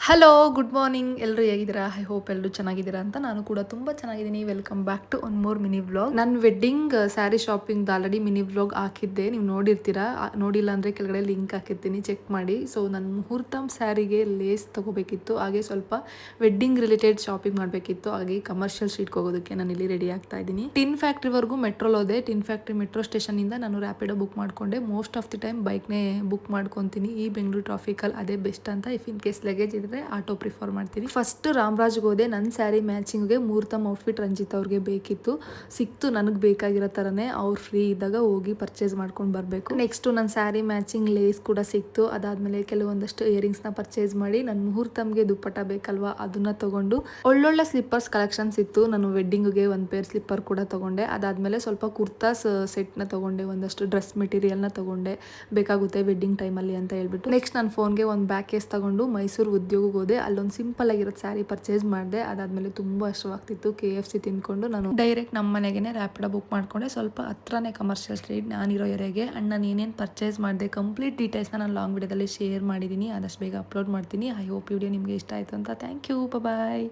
Hello good morning, ಎಲ್ಲರೂ ಹೇಗಿದ್ದೀರಾ? I hope ಎಲ್ಲರೂ ಚೆನ್ನಾಗಿದ್ದೀರಾ ಅಂತ. ನಾನು ಕೂಡ ತುಂಬ ಚೆನ್ನಾಗಿದ್ದೀನಿ. Welcome back to one more mini vlog. ನಾನು wedding sari shopping already mini vlog ಹಾಕಿದ್ದೆ, ನೀವು ನೋಡಿರ್ತೀರಾ. ನೋಡಿಲ್ಲ ಅಂದರೆ ಕೆಳಗಡೆ ಲಿಂಕ್ ಹಾಕಿರ್ತೀನಿ, ಚೆಕ್ ಮಾಡಿ. ಸೊ ನನ್ನ ಮುಹೂರ್ತಮ್ ಸ್ಯಾರಿಗೆ ಲೇಸ್ ತೊಗೋಬೇಕಿತ್ತು, ಹಾಗೆ ಸ್ವಲ್ಪ ವೆಡ್ಡಿಂಗ್ ರಿಲೇಟೆಡ್ ಶಾಪಿಂಗ್ ಮಾಡಬೇಕಿತ್ತು. ಹಾಗೆ ಕಮರ್ಷಿಯಲ್ ಸ್ಟ್ರೀಟ್ಗೆ ಹೋಗೋದಕ್ಕೆ ನಾನು ಇಲ್ಲಿ ರೆಡಿ ಆಗ್ತಾ ಇದ್ದೀನಿ. ಟಿನ್ ಫ್ಯಾಕ್ಟ್ರಿವರೆಗೂ ಮೆಟ್ರೋಲ್ ಹೋದೆ. ಟಿನ್ ಫ್ಯಾಕ್ಟ್ರಿ ಮೆಟ್ರೋ ಸ್ಟೇಷನಿಂದ ನಾನು ರ್ಯಾಪಿಡೋ ಬುಕ್ ಮಾಡಿಕೊಂಡೆ. ಮೋಸ್ಟ್ ಆಫ್ ದಿ ಟೈಮ್ ಬೈಕ್ನೇ ಬುಕ್ ಮಾಡ್ಕೊತೀನಿ. ಈ ಬೆಂಗಳೂರು ಟ್ರಾಫಿಕಲ್ಲಿ ಅದೇ ಬೆಸ್ಟ್ ಅಂತ. ಇಫ್ ಇನ್ ಕೇಸ್ ಲಗೇಜ್ ಇದ್ರೆ ಆಟೋ ಪ್ರಿಫರ್ ಮಾಡ್ತೀನಿ. ಫಸ್ಟ್ ರಾಮರಾಜ್ಗೆ ಹೋದೆ. ನನ್ನ ಸ್ಯಾರಿ ಮ್ಯಾಚಿಂಗ್ಗೆ ಮುಹೂರ್ತಮ್ ಔಟ್ಫಿಟ್ ರಂಜಿತ್ ಅವ್ರಿಗೆ ಬೇಕಿತ್ತು, ಸಿಕ್ತು. ನನಗೆ ಬೇಕಾಗಿರೋ ಥರನೇ ಅವ್ರು ಫ್ರೀ ಇದ್ದಾಗ ಹೋಗಿ ಪರ್ಚೇಸ್ ಮಾಡ್ಕೊಂಡು ಬರಬೇಕು. ನೆಕ್ಸ್ಟು ನನ್ನ ಸ್ಯಾರಿ ಮ್ಯಾಚಿಂಗ್ ಲೇಸ್ ಕೂಡ ಸಿಕ್ತು. ಅದಾದಮೇಲೆ ಕೆಲವೊಂದಷ್ಟು ಇಯರಿಂಗ್ಸ್ನ ಪರ್ಚೇಸ್ ಮಾಡಿ ನನ್ನ ಮುಹೂರ್ತಮ್ಗೆ ದುಪ್ಪಟ್ಟ ಬೇಕಲ್ವಾ, ಅದನ್ನ ತಗೊಂಡು ಒಳ್ಳೊಳ್ಳೆ ಸ್ಲಿಪ್ಪರ್ಸ್ ಕಲೆಕ್ಷನ್ಸ್ ಇತ್ತು. ನಾನು ವೆಡ್ಡಿಂಗ್ಗೆ ಒಂದು ಪೇರ್ ಸ್ಲಿಪ್ಪರ್ ಕೂಡ ತಗೊಂಡೆ. ಅದಾದಮೇಲೆ ಸ್ವಲ್ಪ ಕುರ್ತಾಸ್ ಸೆಟ್ನ ತಗೊಂಡೆ, ಒಂದಷ್ಟು ಡ್ರೆಸ್ ಮೆಟೀರಿಯಲ್ನ ತಗೊಂಡೆ, ಬೇಕಾಗುತ್ತೆ ವೆಡ್ಡಿಂಗ್ ಟೈಮಲ್ಲಿ ಅಂತ ಹೇಳ್ಬಿಟ್ಟು. ನೆಕ್ಸ್ಟ್ ನನ್ನ ಫೋನ್ಗೆ ಒಂದು ಬ್ಯಾಕ್ ಕೇಸ್ ತಗೊಂಡು ಮೈಸೂರು ಉದ್ಯೋಗಕ್ಕೆ ಹೋದೆ. ಅಲ್ಲೊಂದು ಸಿಂಪಲ್ ಆಗಿರೋದು ಸ್ಯಾರಿ ಪರ್ಚೇಸ್ ಮಾಡಿದೆ. ಅದಾದಮೇಲೆ ತುಂಬ ಅಷ್ಟವಾಗ್ತಿತ್ತು. KFC ತಿಂದ್ಕೊಂಡು ನಾನು ಡೈರೆಕ್ಟ್ ನಮ್ಮ ಮನೆಗೆ ರ್ಯಾಪಿಡೋ ಬುಕ್ ಮಾಡ್ಕೊಂಡೆ. ಸ್ವಲ್ಪ ಹತ್ರನೇ ಕಮರ್ಷಿಯಲ್ ಸ್ಟ್ರೀಟ್ ನಾನಿರೋ ಏರಿಯಾಗೆ. ಆ್ಯಂಡ್ ನಾನು ಏನೇನು ಪರ್ಚೇಸ್ ಮಾಡಿದೆ ಕಂಪ್ಲೀಟ್ ಡೀಟೇಲ್ಸ್ನ ನಾನು ಲಾಂಗ್ ವಿಡಿಯೋದಲ್ಲಿ ಶೇರ್ ಮಾಡಿದ್ದೀನಿ. ಆದಷ್ಟು ಬೇಗ ಅಪ್ಲೋಡ್ ಮಾಡ್ತೀನಿ. ಐ ಹೋಪ್ ವಿಡಿಯೋ ನಿಮಗೆ ಇಷ್ಟ ಆಯಿತು ಅಂತ. Thank you, bye.